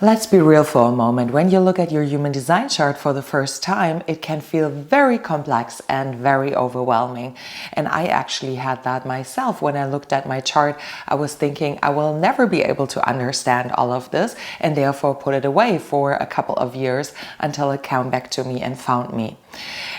Let's be real for a moment. When you look at your human design chart for the first time, it can feel very complex and very overwhelming. And I actually had that myself. When I looked at my chart, I was thinking I will never be able to understand all of this, and therefore put it away for a couple of years until it came back to me and found me.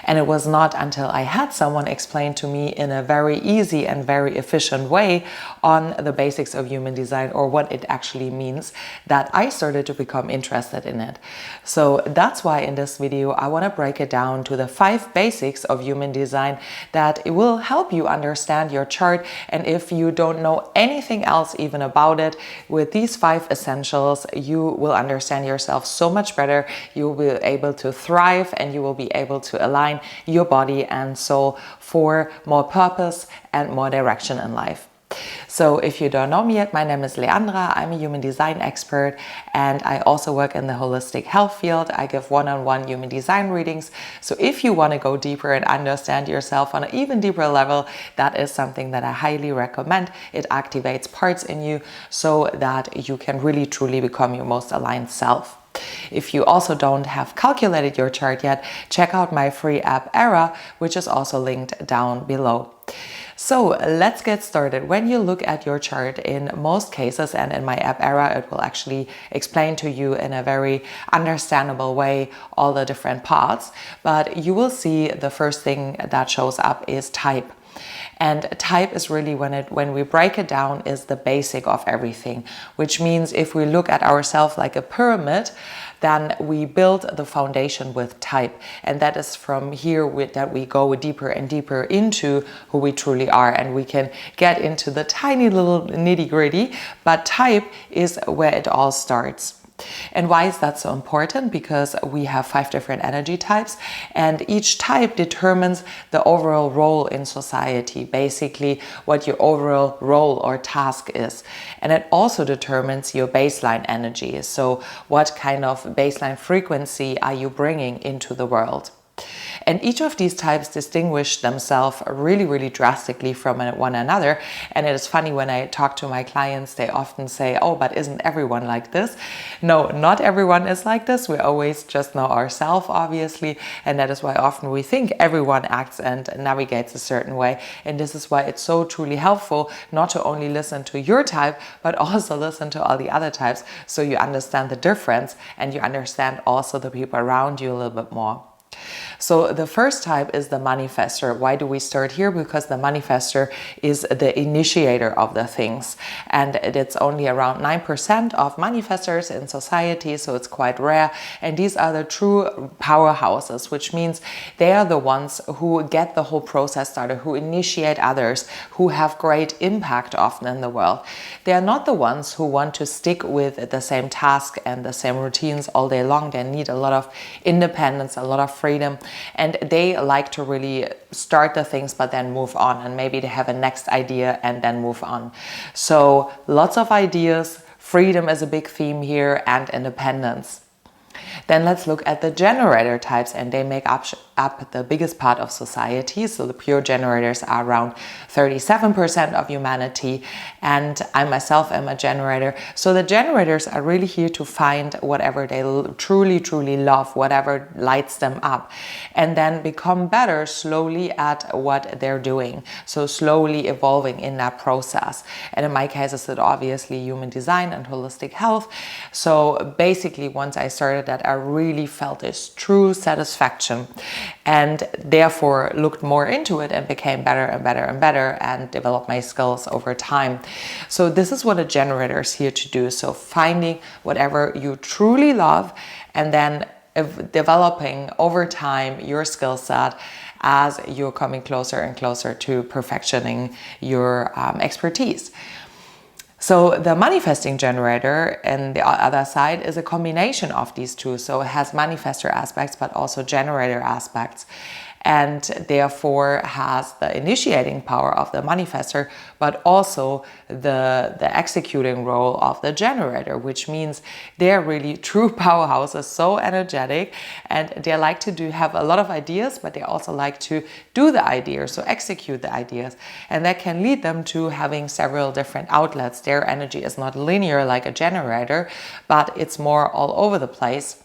And it was not until I had someone explain to me in a very easy and very efficient way on the basics of human design, or what it actually means, that I started to become interested in it. So that's why in this video I want to break it down to the 5 basics of human design that it will help you understand your chart. And if you don't know anything else even about it, with these 5 essentials you will understand yourself so much better. You will be able to thrive, and you will be able to align your body and soul for more purpose and more direction in life. So if you don't know me yet, my name is Leandra. I'm a human design expert, and I also work in the holistic health field. I give one-on-one human design readings. So if you want to go deeper and understand yourself on an even deeper level, that is something that I highly recommend. It activates parts in you so that you can really truly become your most aligned self. If you also don't have calculated your chart yet, check out my free app Era, which is also linked down below. So let's get started. When you look at your chart, in most cases, and in my app Era, it will actually explain to you in a very understandable way all the different parts. But you will see the first thing that shows up is type. And type is really, when we break it down, is the basic of everything, which means if we look at ourselves like a pyramid, then we build the foundation with type. And that is from here that we go deeper and deeper into who we truly are, and we can get into the tiny little nitty-gritty, but type is where it all starts. And why is that so important? Because we have 5 different energy types, and each type determines the overall role in society, basically what your overall role or task is. And it also determines your baseline energy. So what kind of baseline frequency are you bringing into the world? And each of these types distinguish themselves really, really drastically from one another. And it is funny, when I talk to my clients, they often say, oh, but isn't everyone like this? No, not everyone is like this. We always just know ourselves, obviously. And that is why often we think everyone acts and navigates a certain way. And this is why it's so truly helpful not to only listen to your type, but also listen to all the other types, so you understand the difference and you understand also the people around you a little bit more. So the first type is the manifestor. Why do we start here? Because the manifestor is the initiator of the things, and it's only around 9% of manifestors in society, so it's quite rare. And these are the true powerhouses, which means they are the ones who get the whole process started, who initiate others, who have great impact often in the world. They are not the ones who want to stick with the same task and the same routines all day long. They need a lot of independence, a lot of freedom, and they like to really start the things but then move on, and maybe they have a next idea and then move on. So lots of ideas, freedom is a big theme here, and independence. Then let's look at the generator types, and they make up the biggest part of society. So the pure generators are around 37% of humanity, and I myself am a generator. So the generators are really here to find whatever they truly, truly love, whatever lights them up, and then become better slowly at what they're doing. So slowly evolving in that process. And in my case, it's obviously human design and holistic health. So basically, once I started that, I really felt this true satisfaction, and therefore looked more into it and became better and better and better, and developed my skills over time. So this is what a generator is here to do. So finding whatever you truly love, and then developing over time your skill set as you're coming closer and closer to perfectioning your expertise. So the manifesting generator, and the other side, is a combination of these two. So it has manifestor aspects, but also generator aspects. and therefore has the initiating power of the manifestor, but also the executing role of the generator, which means they're really true powerhouses, so energetic, and they like to have a lot of ideas, but they also like to do the ideas, so execute the ideas, and that can lead them to having several different outlets. Their energy is not linear like a generator, but it's more all over the place.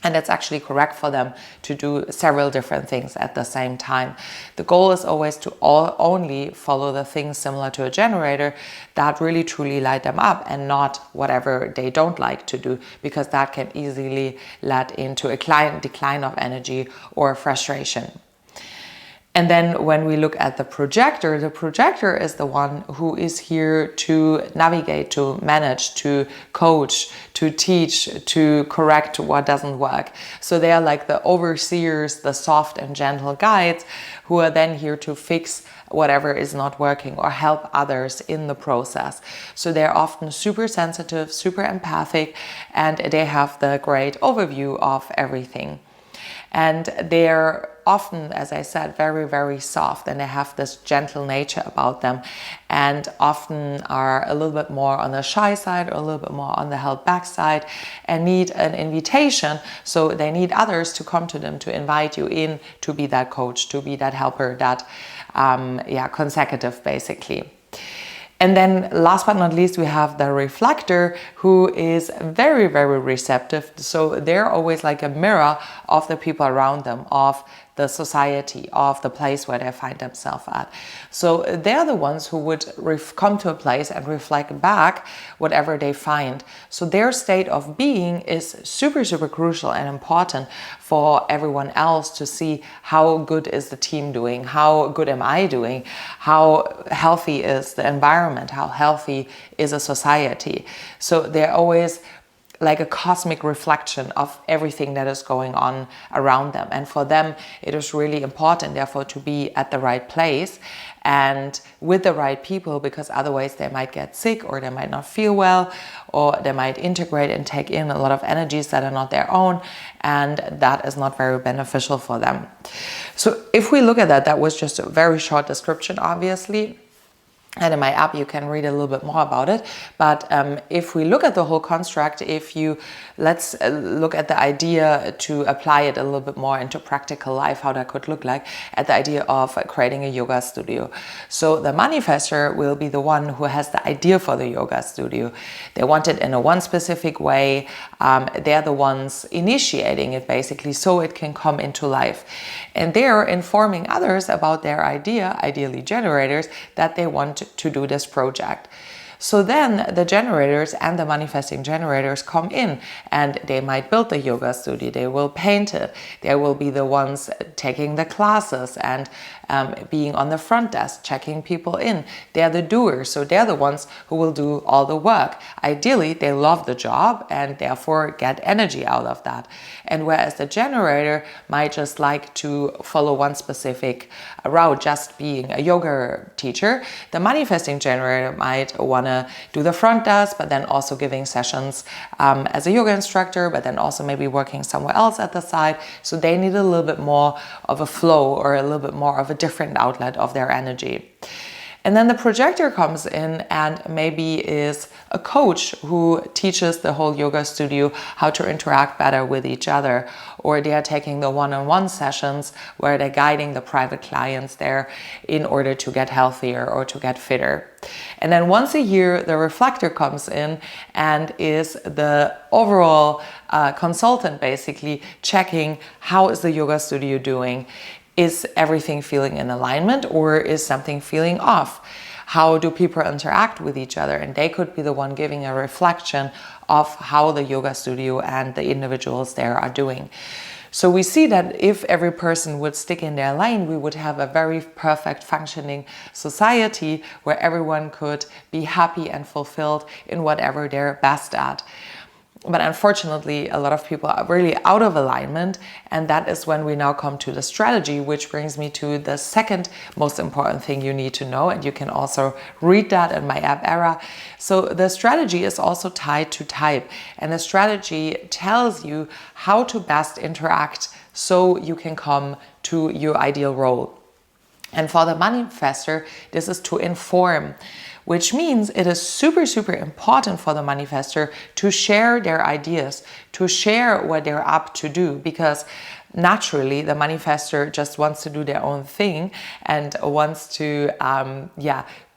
And it's actually correct for them to do several different things at the same time. The goal is always to only follow the things similar to a generator that really truly light them up, and not whatever they don't like to do, because that can easily lead into a decline of energy or frustration. And then when we look at the projector is the one who is here to navigate, to manage, to coach, to teach, to correct what doesn't work. So they are like the overseers, the soft and gentle guides, who are then here to fix whatever is not working or help others in the process. So they're often super sensitive, super empathic, and they have the great overview of everything. And they're often, as I said, very, very soft, and they have this gentle nature about them, and often are a little bit more on the shy side or a little bit more on the held back side, and need an invitation. So they need others to come to them, to invite you in, to be that coach, to be that helper, that consecutive basically. And then last but not least, we have the reflector, who is very, very receptive. So they're always like a mirror of the people around them, of the society, of the place where they find themselves at. So they're the ones who would come to a place and reflect back whatever they find. So their state of being is super, super crucial and important for everyone else to see how good is the team doing, how good am I doing, how healthy is the environment, how healthy is a society. So they're always like a cosmic reflection of everything that is going on around them. And for them, it is really important, therefore, to be at the right place and with the right people, because otherwise they might get sick, or they might not feel well, or they might integrate and take in a lot of energies that are not their own, and that is not very beneficial for them. So if we look at that, that was just a very short description, obviously. And in my app, you can read a little bit more about it. But if we look at the whole construct, let's look at the idea to apply it a little bit more into practical life, how that could look like, at the idea of creating a yoga studio. So the manifestor will be the one who has the idea for the yoga studio. They want it in a one specific way. They're the ones initiating it, basically, so it can come into life. And they're informing others about their idea, ideally generators, that they want to do this project. So then the generators and the manifesting generators come in, and they might build the yoga studio, they will paint it, they will be the ones taking the classes and being on the front desk, checking people in. They're the doers, so they're the ones who will do all the work. Ideally, they love the job and therefore get energy out of that. And whereas the generator might just like to follow one specific route, just being a yoga teacher, the manifesting generator might want to do the front desk, but then also giving sessions as a yoga instructor, but then also maybe working somewhere else at the side. So they need a little bit more of a flow, or a little bit more of a different outlet of their energy. And then the projector comes in and maybe is a coach who teaches the whole yoga studio how to interact better with each other, or they are taking the one-on-one sessions where they're guiding the private clients there in order to get healthier or to get fitter. And then once a year, the reflector comes in and is the overall consultant, basically checking how is the yoga studio doing. Is everything feeling in alignment, or is something feeling off? How do people interact with each other? And they could be the one giving a reflection of how the yoga studio and the individuals there are doing. So we see that if every person would stick in their lane, we would have a very perfect functioning society where everyone could be happy and fulfilled in whatever they're best at. But unfortunately, a lot of people are really out of alignment, and that is when we now come to the strategy, which brings me to the second most important thing you need to know, and you can also read that in my app era. So the strategy is also tied to type, and the strategy tells you how to best interact so you can come to your ideal role. And for the manifestor, this is to inform, which means it is super, super important for the manifestor to share their ideas, to share what they're up to do, because naturally the manifestor just wants to do their own thing and wants to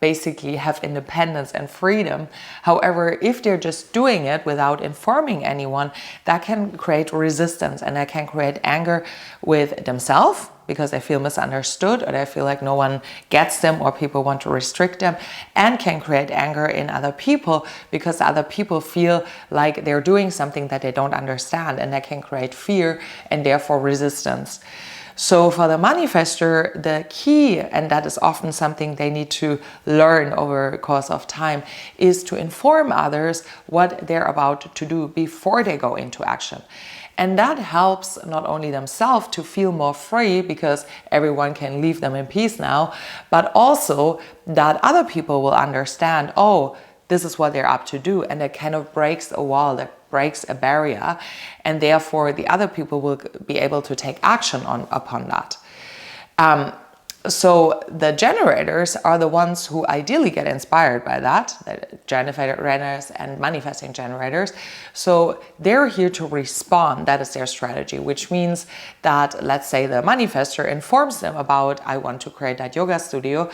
basically have independence and freedom. However, if they're just doing it without informing anyone, that can create resistance, and that can create anger with themselves because they feel misunderstood, or they feel like no one gets them, or people want to restrict them, and can create anger in other people because other people feel like they're doing something that they don't understand, and that can create fear and therefore resistance. So for the manifestor, the key, and that is often something they need to learn over the course of time, is to inform others what they're about to do before they go into action. And that helps not only themselves to feel more free because everyone can leave them in peace now, but also that other people will understand, oh, this is what they're up to do. And that kind of breaks a wall, that breaks a barrier. And therefore the other people will be able to take action upon that. So the generators are the ones who ideally get inspired by that, the generators and manifesting generators. So they're here to respond. That is their strategy, which means that, let's say the manifestor informs them about, I want to create that yoga studio.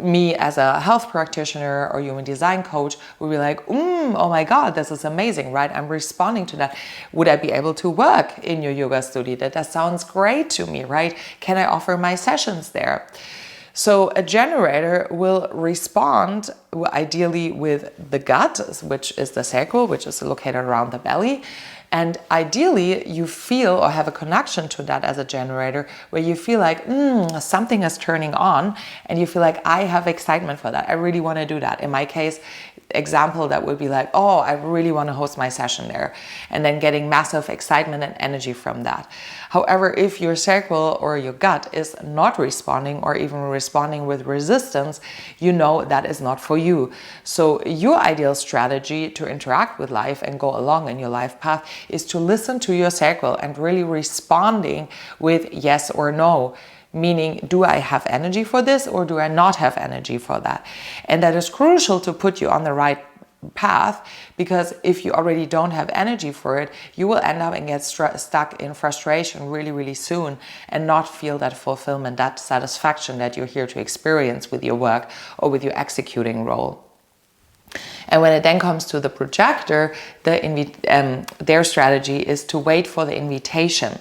Me as a health practitioner or human design coach will be like, oh my God, this is amazing, right? I'm responding to that. Would I be able to work in your yoga studio? That sounds great to me, right? Can I offer my sessions there? So a generator will respond ideally with the gut, which is the sacral, which is located around the belly. And ideally, you feel or have a connection to that as a generator where you feel like something is turning on, and you feel like I have excitement for that. I really want to do that. In my case, example, that would be like, oh, I really want to host my session there, and then getting massive excitement and energy from that. However, if your sacral or your gut is not responding, or even responding with resistance, you know that is not for you. So your ideal strategy to interact with life and go along in your life path is to listen to your sacral and really responding with yes or no. Meaning, do I have energy for this, or do I not have energy for that? And that is crucial to put you on the right path, because if you already don't have energy for it, you will end up and get stuck in frustration really, really soon, and not feel that fulfillment, that satisfaction that you're here to experience with your work or with your executing role. And when it then comes to the projector, their strategy is to wait for the invitation.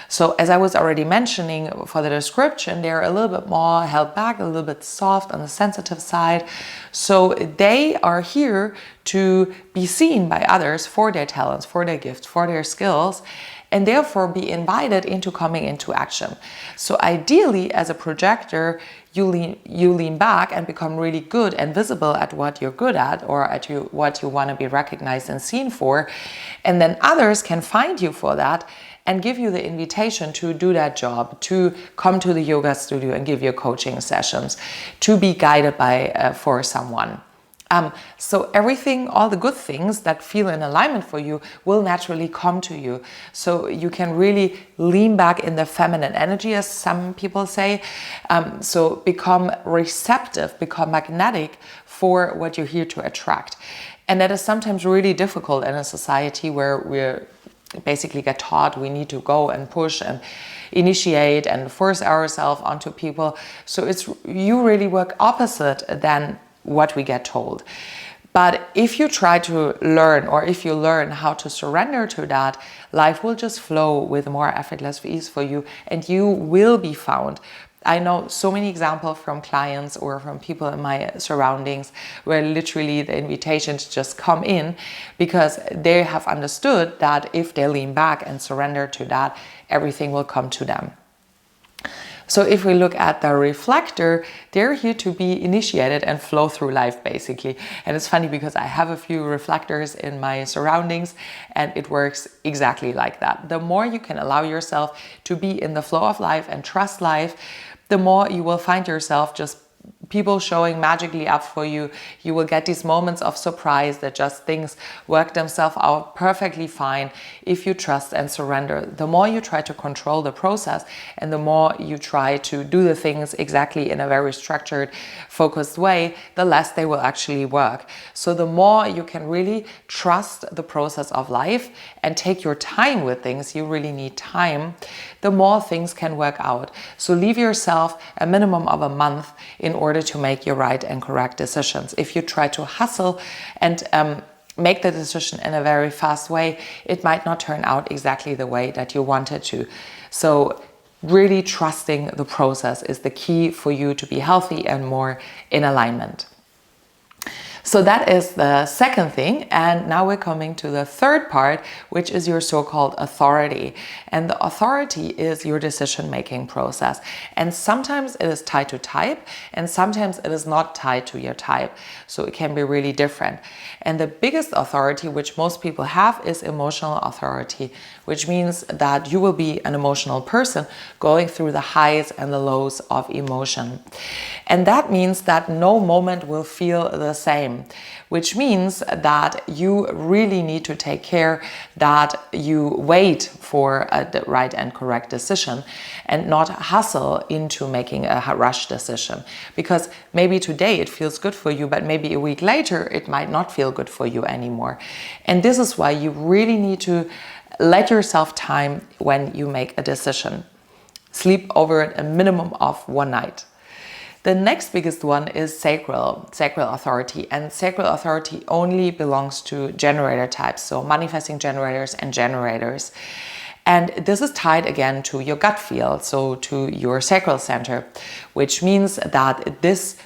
So as I was already mentioning for the description, they're a little bit more held back, a little bit soft on the sensitive side. So they are here to be seen by others for their talents, for their gifts, for their skills, and therefore be invited into coming into action. So ideally, as a projector, you lean back and become really good and visible at what you're good at, or at what you want to be recognized and seen for. And then others can find you for that and give you the invitation to do that job, to come to the yoga studio and give your coaching sessions, to be guided for someone. So everything, all the good things that feel in alignment for you will naturally come to you. So you can really lean back in the feminine energy, as some people say. So become receptive, become magnetic for what you're here to attract. And that is sometimes really difficult in a society where we're basically get taught we need to go and push and initiate and force ourselves onto people. So you really work opposite than what we get told. But if you try to learn, or if you learn how to surrender to that, life will just flow with more effortless ease for you, and you will be found. I know so many examples from clients or from people in my surroundings where literally the invitations just come in because they have understood that if they lean back and surrender to that, everything will come to them. So if we look at the reflector, they're here to be initiated and flow through life, basically. And it's funny because I have a few reflectors in my surroundings, and it works exactly like that. The more you can allow yourself to be in the flow of life and trust life, the more you will find yourself just people showing magically up for you. You will get these moments of surprise that just things work themselves out perfectly fine if you trust and surrender. The more you try to control the process and the more you try to do the things exactly in a very structured, focused way, the less they will actually work. So the more you can really trust the process of life and take your time with things, you really need time, the more things can work out. So leave yourself a minimum of a month in order to make your right and correct decisions. If you try to hustle and make the decision in a very fast way, it might not turn out exactly the way that you wanted to. So really trusting the process is the key for you to be healthy and more in alignment. So that is the second thing. And now we're coming to the third part, which is your so-called authority. And the authority is your decision-making process. And sometimes it is tied to type, and sometimes it is not tied to your type. So it can be really different. And the biggest authority, which most people have, is emotional authority, which means that you will be an emotional person going through the highs and the lows of emotion. And that means that no moment will feel the same, which means that you really need to take care that you wait for the right and correct decision and not hustle into making a rush decision. Because maybe today it feels good for you, but maybe a week later it might not feel good for you anymore. And this is why you really need to let yourself time when you make a decision. Sleep over it a minimum of one night. The next biggest one is sacral authority, and sacral authority only belongs to generator types, so manifesting generators and generators. And this is tied again to your gut field, so to your sacral center, which means that this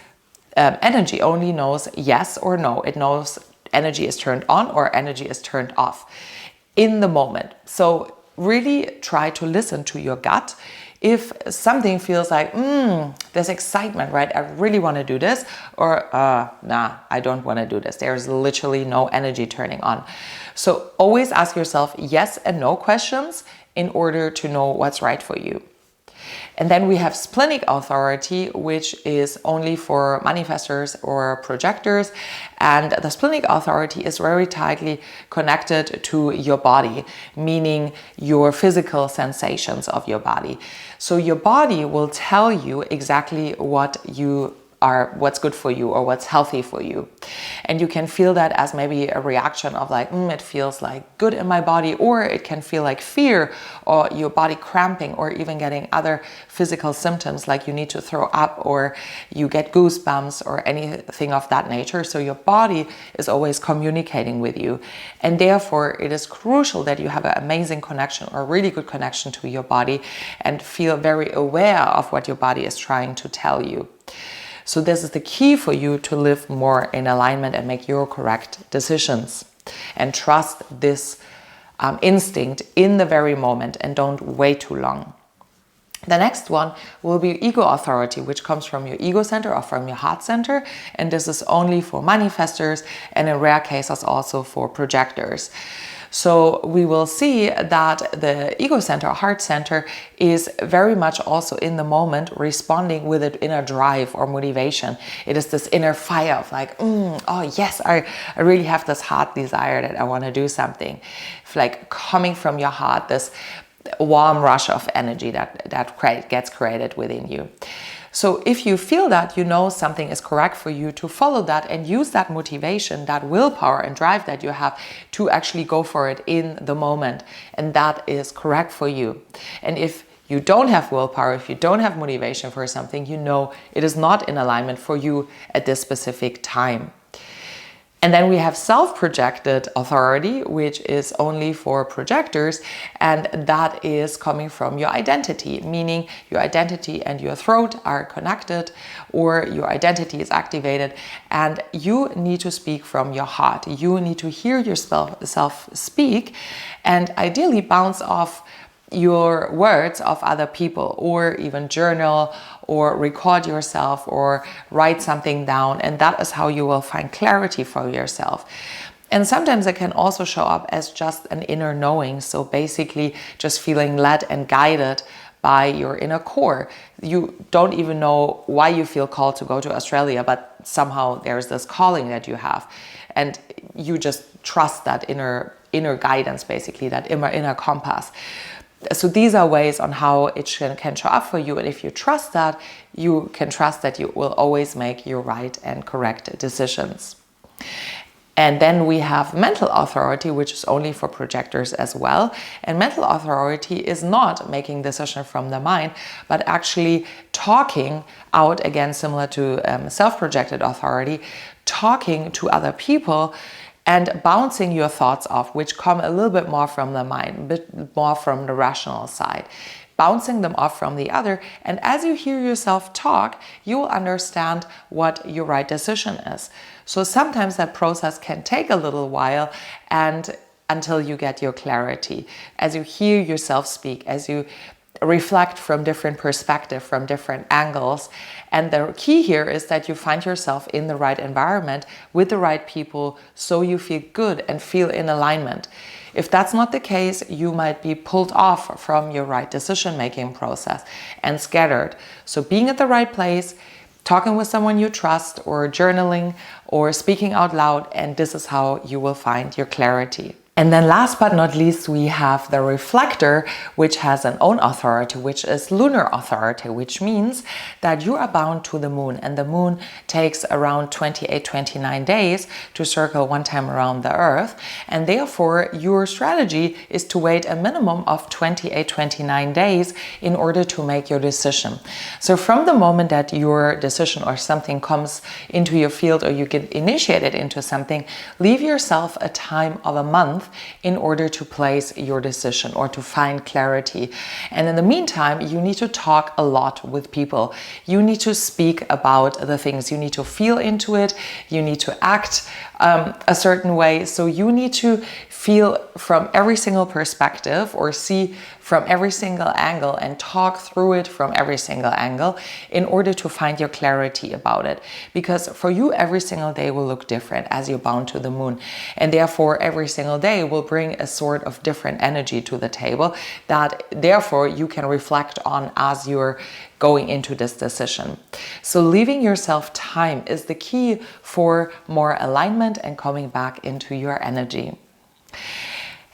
energy only knows yes or no. It knows energy is turned on or energy is turned off in the moment. So really try to listen to your gut. If something feels like, there's excitement, right? I really want to do this, or nah, I don't want to do this. There's literally no energy turning on. So always ask yourself yes and no questions in order to know what's right for you. And then we have splenic authority, which is only for manifestors or projectors. And the splenic authority is very tightly connected to your body, meaning your physical sensations of your body. So your body will tell you exactly what's good for you or what's healthy for you. And you can feel that as maybe a reaction of like, it feels like good in my body, or it can feel like fear or your body cramping, or even getting other physical symptoms like you need to throw up or you get goosebumps or anything of that nature. So your body is always communicating with you. And therefore it is crucial that you have an amazing connection or really good connection to your body and feel very aware of what your body is trying to tell you. So this is the key for you to live more in alignment and make your correct decisions. And trust this instinct in the very moment and don't wait too long. The next one will be ego authority, which comes from your ego center or from your heart center. And this is only for manifestors and in rare cases also for projectors. So we will see that the ego center, heart center, is very much also in the moment responding with an inner drive or motivation. It is this inner fire of like, oh yes, I really have this heart desire that I want to do something. It's like coming from your heart, this warm rush of energy that gets created within you. So if you feel that, you know something is correct for you, to follow that and use that motivation, that willpower and drive that you have to actually go for it in the moment. And that is correct for you. And if you don't have willpower, if you don't have motivation for something, you know it is not in alignment for you at this specific time. And then we have self-projected authority, which is only for projectors, and that is coming from your identity, meaning your identity and your throat are connected, or your identity is activated, and you need to speak from your heart. You need to hear yourself speak, and ideally bounce off your words of other people, or even journal or record yourself or write something down, and that is how you will find clarity for yourself. And sometimes it can also show up as just an inner knowing, so basically just feeling led and guided by your inner core. You don't even know why you feel called to go to Australia, but somehow there's this calling that you have, and you just trust that inner guidance, basically, that inner compass. So these are ways on how it can show up for you, and if you trust that, you can trust that you will always make your right and correct decisions. And then we have mental authority, which is only for projectors as well. And mental authority is not making decisions from the mind, but actually talking out, again, similar to self-projected authority, talking to other people and bouncing your thoughts off, which come a little bit more from the mind, a bit more from the rational side. Bouncing them off from the other, and as you hear yourself talk, you will understand what your right decision is. So sometimes that process can take a little while, and until you get your clarity. As you hear yourself speak, as you reflect from different perspectives, from different angles. And the key here is that you find yourself in the right environment with the right people, so you feel good and feel in alignment. If that's not the case, you might be pulled off from your right decision-making process and scattered. So being at the right place, talking with someone you trust, or journaling, or speaking out loud, and this is how you will find your clarity. And then last but not least, we have the reflector, which has an own authority, which is lunar authority, which means that you are bound to the moon, and the moon takes around 28-29 days to circle one time around the earth. And therefore, your strategy is to wait a minimum of 28-29 days in order to make your decision. So from the moment that your decision or something comes into your field, or you get initiated into something, leave yourself a time of a month in order to place your decision or to find clarity. And in the meantime, you need to talk a lot with people. You need to speak about the things. You need to feel into it. You need to act a certain way. So you need to feel from every single perspective, or see from every single angle, and talk through it from every single angle in order to find your clarity about it. Because for you, every single day will look different as you're bound to the moon. And therefore, every single day will bring a sort of different energy to the table that therefore you can reflect on as you're going into this decision. So leaving yourself time is the key for more alignment and coming back into your energy.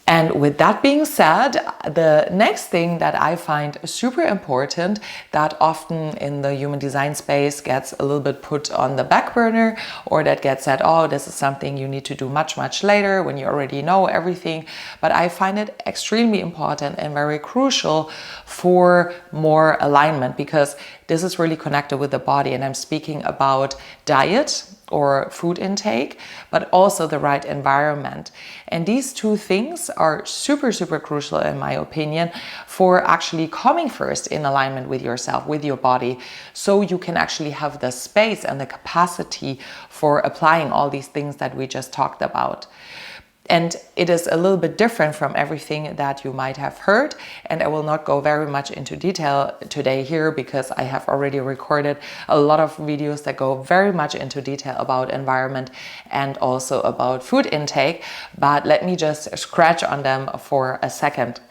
And with that being said, the next thing that I find super important, that often in the human design space gets a little bit put on the back burner, or that gets said, oh, this is something you need to do much, much later when you already know everything. But I find it extremely important and very crucial for more alignment, because this is really connected with the body. And I'm speaking about diet or food intake, but also the right environment. And these two things are super, super crucial, in my opinion, for actually coming first in alignment with yourself, with your body, so you can actually have the space and the capacity for applying all these things that we just talked about. And it is a little bit different from everything that you might have heard. And I will not go very much into detail today here, because I have already recorded a lot of videos that go very much into detail about environment and also about food intake. But let me just scratch on them for a second.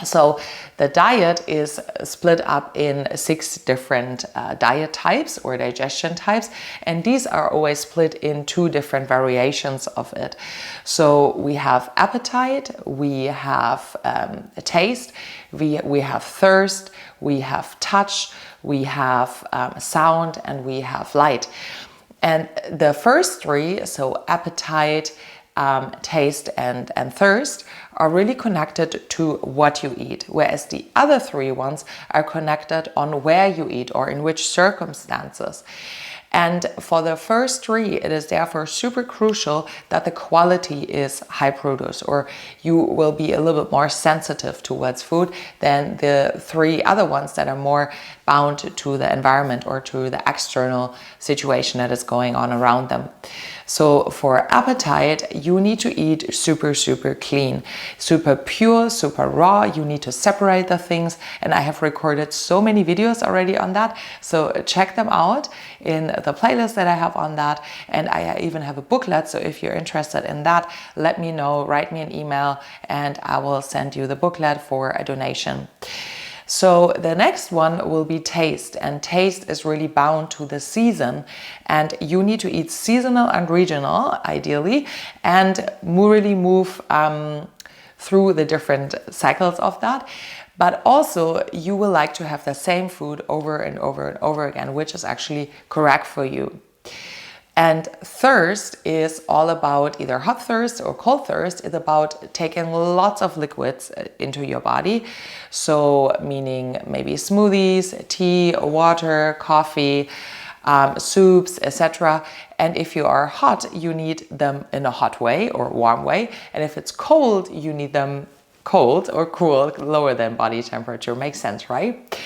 So the diet is split up in 6 different diet types or digestion types, and these are always split in 2 different variations of it. So we have appetite, we have taste, we have thirst, we have touch, we have sound, and we have light. And the first 3, so appetite, taste and thirst, are really connected to what you eat, whereas the other 3 ones are connected on where you eat or in which circumstances. And for the first 3, it is therefore super crucial that the quality is high produce, or you will be a little bit more sensitive towards food than the 3 other ones that are more bound to the environment or to the external situation that is going on around them. So for appetite, you need to eat super, super clean, super pure, super raw. You need to separate the things. And I have recorded so many videos already on that. So check them out in the playlist that I have on that. And I even have a booklet. So if you're interested in that, let me know, write me an email, and I will send you the booklet for a donation. So the next one will be taste, and taste is really bound to the season, and you need to eat seasonal and regional ideally, and really move through the different cycles of that. But also you will like to have the same food over and over and over again, which is actually correct for you. And thirst is all about either hot thirst or cold thirst. It's about taking lots of liquids into your body. So meaning maybe smoothies, tea, water, coffee, soups, etc. And if you are hot, you need them in a hot way or warm way. And if it's cold, you need them cold or cool, lower than body temperature. Makes sense, right?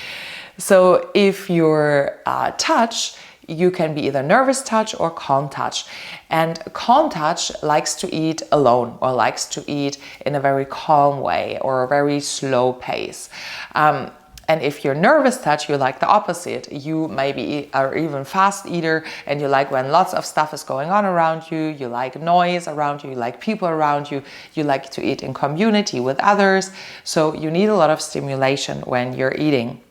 So if you're touch, you can be either nervous touch or calm touch. And calm touch likes to eat alone or likes to eat in a very calm way or a very slow pace. And if you're nervous touch, you like the opposite. You maybe are even fast eater and you like when lots of stuff is going on around you. You like noise around you. You like people around you. You like to eat in community with others. So you need a lot of stimulation when you're eating.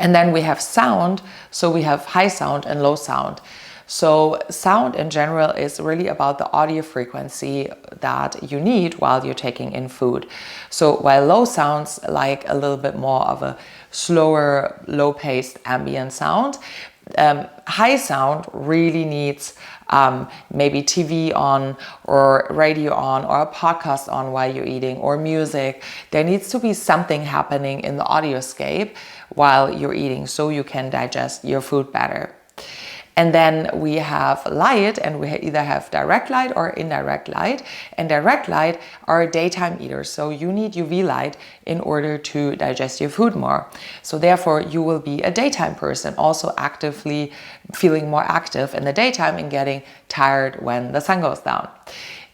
And then we have sound. So we have high sound and low sound. So sound in general is really about the audio frequency that you need while you're taking in food. So while low sounds like a little bit more of a slower, low-paced ambient sound, high sound really needs maybe TV on or radio on or a podcast on while you're eating or music. There needs to be something happening in the audioscape while you're eating so you can digest your food better. And then we have light, and we either have direct light or indirect light. And direct light are daytime eaters. So you need UV light in order to digest your food more. So therefore you will be a daytime person, also actively feeling more active in the daytime and getting tired when the sun goes down.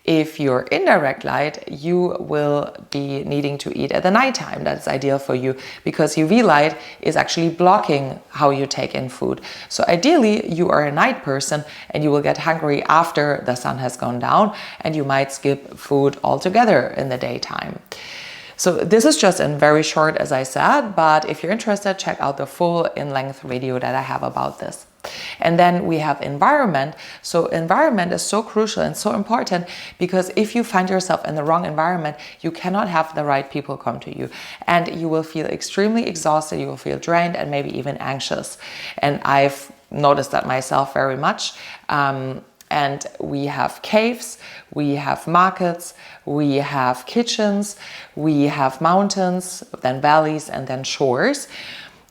If you're indirect light, you will be needing to eat at the nighttime. That's ideal for you because UV light is actually blocking how you take in food. So ideally, you are a night person and you will get hungry after the sun has gone down, and you might skip food altogether in the daytime. So this is just in very short, as I said, but if you're interested, check out the full in-length video that I have about this. And then we have environment. So environment is so crucial and so important because if you find yourself in the wrong environment, you cannot have the right people come to you, and you will feel extremely exhausted, you will feel drained and maybe even anxious. And I've noticed that myself very much. And we have caves, we have markets, we have kitchens, we have mountains, then valleys, and then shores.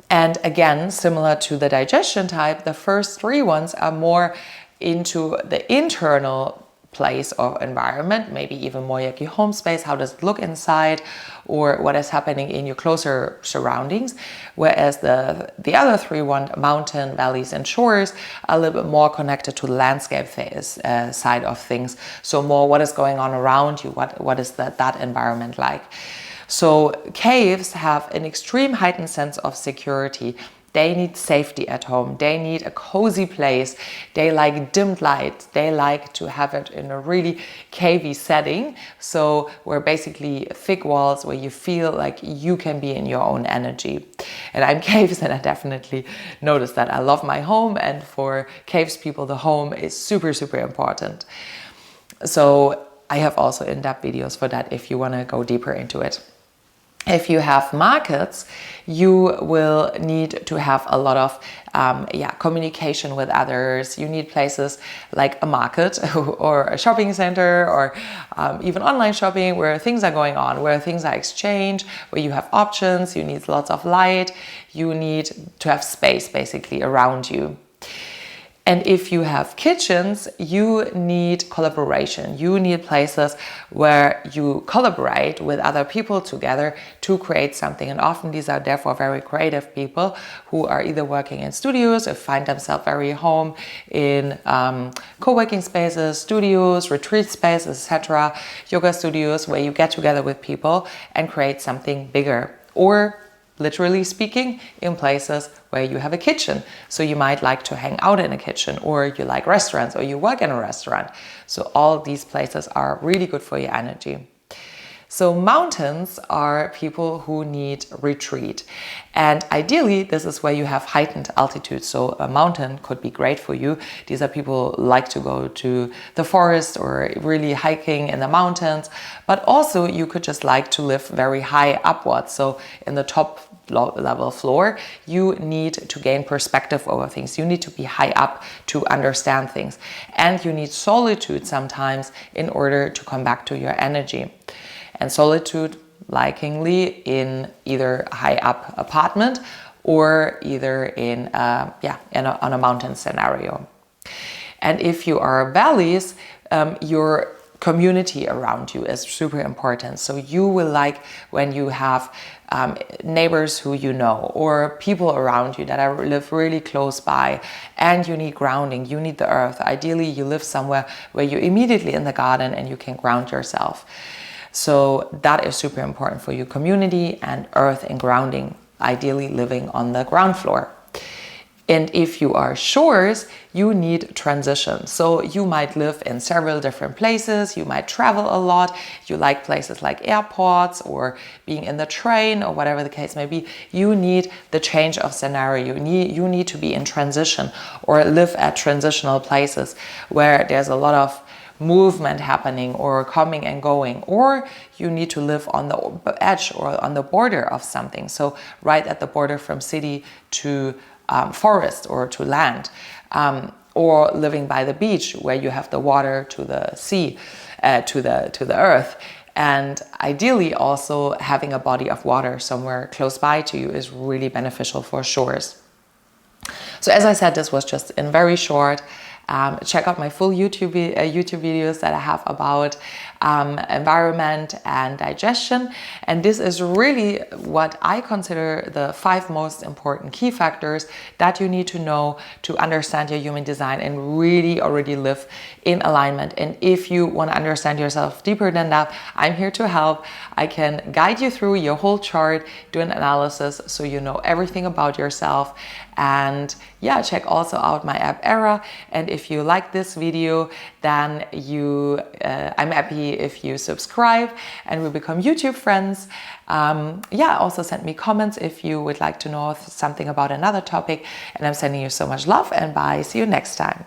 And again, similar to the digestion type, the first three ones are more into the internal place or environment, maybe even more like your home space, how does it look inside, or what is happening in your closer surroundings. Whereas the other three, mountain, valleys, and shores, are a little bit more connected to the landscape phase, side of things. So more what is going on around you, what is that environment like. So caves have an extreme heightened sense of security. They need safety at home. They need a cozy place. They like dimmed light. They like to have it in a really cavey setting. So where basically thick walls where you feel like you can be in your own energy. And I'm caves, and I definitely noticed that. I love my home, and for caves people, the home is super, super important. So I have also in-depth videos for that if you want to go deeper into it. If you have markets, you will need to have a lot of communication with others. You need places like a market or a shopping center, or even online shopping where things are going on, where things are exchanged, where you have options. You need lots of light. You need to have space basically around you. And if you have kitchens, you need collaboration. You need places where you collaborate with other people together to create something. And often these are therefore very creative people who are either working in studios or find themselves very home in co-working spaces, studios, retreat spaces, etc., yoga studios, where you get together with people and create something bigger. Or literally speaking, in places where you have a kitchen. So you might like to hang out in a kitchen, or you like restaurants, or you work in a restaurant. So all these places are really good for your energy. So mountains are people who need retreat. And ideally, this is where you have heightened altitude. So a mountain could be great for you. These are people who like to go to the forest or really hiking in the mountains. But also you could just like to live very high upwards. So in the top level floor, you need to gain perspective over things. You need to be high up to understand things. And you need solitude sometimes in order to come back to your energy. And solitude, likingly, in either a high up apartment or either on a mountain scenario. And if you are valleys, your community around you is super important. So you will like when you have neighbors who you know, or people around you that live really close by, and you need grounding, you need the earth. Ideally, you live somewhere where you're immediately in the garden and you can ground yourself. So that is super important for you, community and earth and grounding, ideally living on the ground floor. And if you are shores, you need transition. So you might live in several different places, you might travel a lot, you like places like airports or being in the train or whatever the case may be. You need the change of scenario. You need to be in transition or live at transitional places where there's a lot of movement happening or coming and going, or you need to live on the edge or on the border of something. So right at the border from city to forest or to land, or living by the beach where you have the water to the sea, to the earth. And ideally also having a body of water somewhere close by to you is really beneficial for shores. So as I said, this was just in very short. Check out my full YouTube videos that I have about environment and digestion. And this is really what I consider the 5 most important key factors that you need to know to understand your human design and really already live in alignment. And if you want to understand yourself deeper than that, I'm here to help. I can guide you through your whole chart, do an analysis so you know everything about yourself. And yeah, check also out my app Era. And if you like this video, then I'm happy if you subscribe and we become YouTube friends. Also send me comments if you would like to know something about another topic. And I'm sending you so much love, and bye. See you next time.